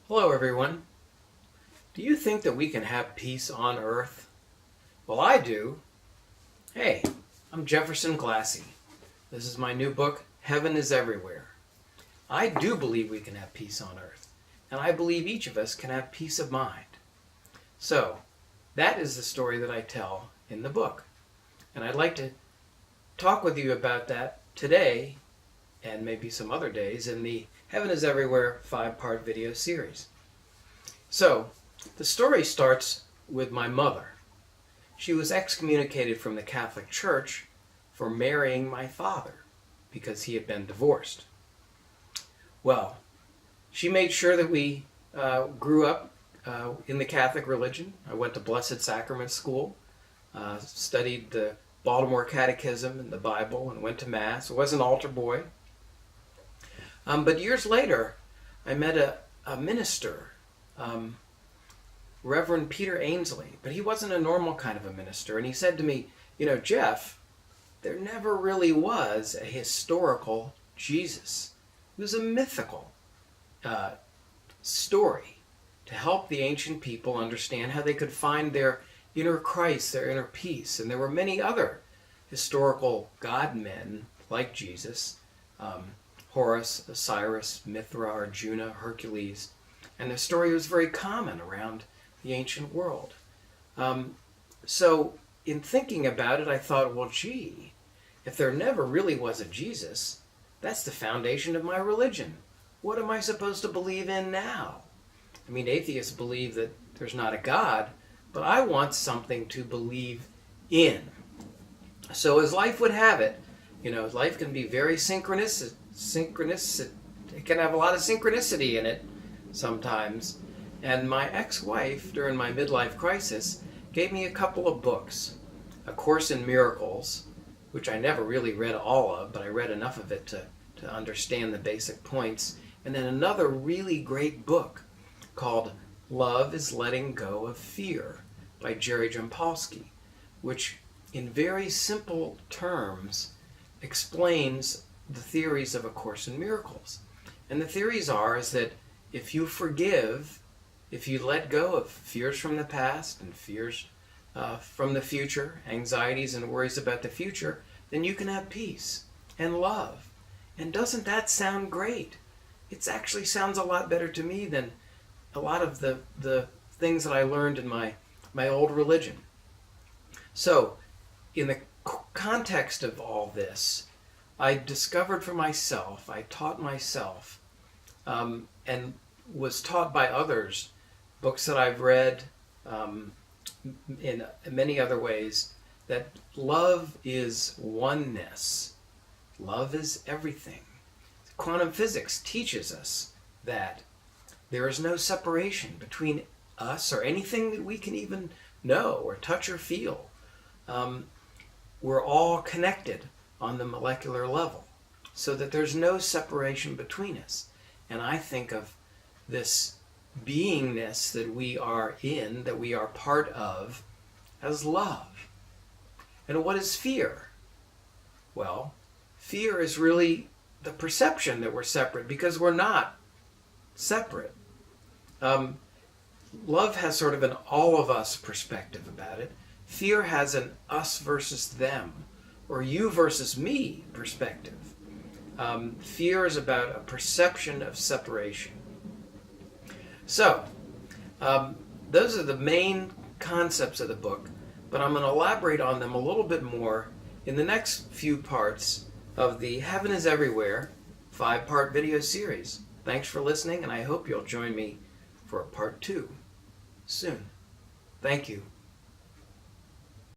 Hello everyone. Do you think that we can have peace on earth? Well, I do. Hey, I'm Jefferson Glassie. This is my new book, Heaven is Everywhere. I do believe we can have peace on earth, and I believe each of us can have peace of mind. So, that is the story that I tell in the book. And I'd like to talk with you about that today, and maybe some other days, in the Heaven is Everywhere 5-part video series. So, the story starts with my mother. She was excommunicated from the Catholic Church for marrying my father because he had been divorced. Well, she made sure that we grew up in the Catholic religion. I went to Blessed Sacrament School, studied the Baltimore Catechism and the Bible, and went to Mass. I was an altar boy. But years later, I met a minister, Reverend Peter Ainsley, but he wasn't a normal kind of a minister. And he said to me, Jeff, there never really was a historical Jesus. It was a mythical story to help the ancient people understand how they could find their inner Christ, their inner peace. And there were many other historical God men like Jesus, Horus, Osiris, Mithra, Arjuna, Hercules, and the story was very common around the ancient world. So in thinking about it, I thought, well, gee, if there never really was a Jesus, that's the foundation of my religion. What am I supposed to believe in now? I mean, atheists believe that there's not a God, but I want something to believe in. So as life would have it, life can be very synchronous. It can have a lot of synchronicity in it sometimes. And my ex-wife, during my midlife crisis, gave me a couple of books. A Course in Miracles, which I never really read all of, but I read enough of it to understand the basic points. And then another really great book called Love is Letting Go of Fear by Jerry Jampolsky, which in very simple terms explains the theories of A Course in Miracles. And the theories is that if you forgive, if you let go of fears from the past and fears from the future, anxieties and worries about the future, then you can have peace and love. And doesn't that sound great? It actually sounds a lot better to me than a lot of the things that I learned in my old religion. So, in the context of all this, I discovered for myself, I taught myself, and was taught by others, books that I've read in many other ways, that love is oneness. Love is everything. Quantum physics teaches us that there is no separation between us or anything that we can even know or touch or feel. We're all connected on the molecular level, so that there's no separation between us. And I think of this beingness that we are in, that we are part of, as love. And what is fear? Well, fear is really the perception that we're separate, because we're not separate. Love has sort of an all of us perspective about it. Fear has an us versus them, or you versus me perspective. Fear is about a perception of separation. So, those are the main concepts of the book, but I'm going to elaborate on them a little bit more in the next few parts of the Heaven is Everywhere 5-part video series. Thanks for listening, and I hope you'll join me for a part 2 soon. Thank you.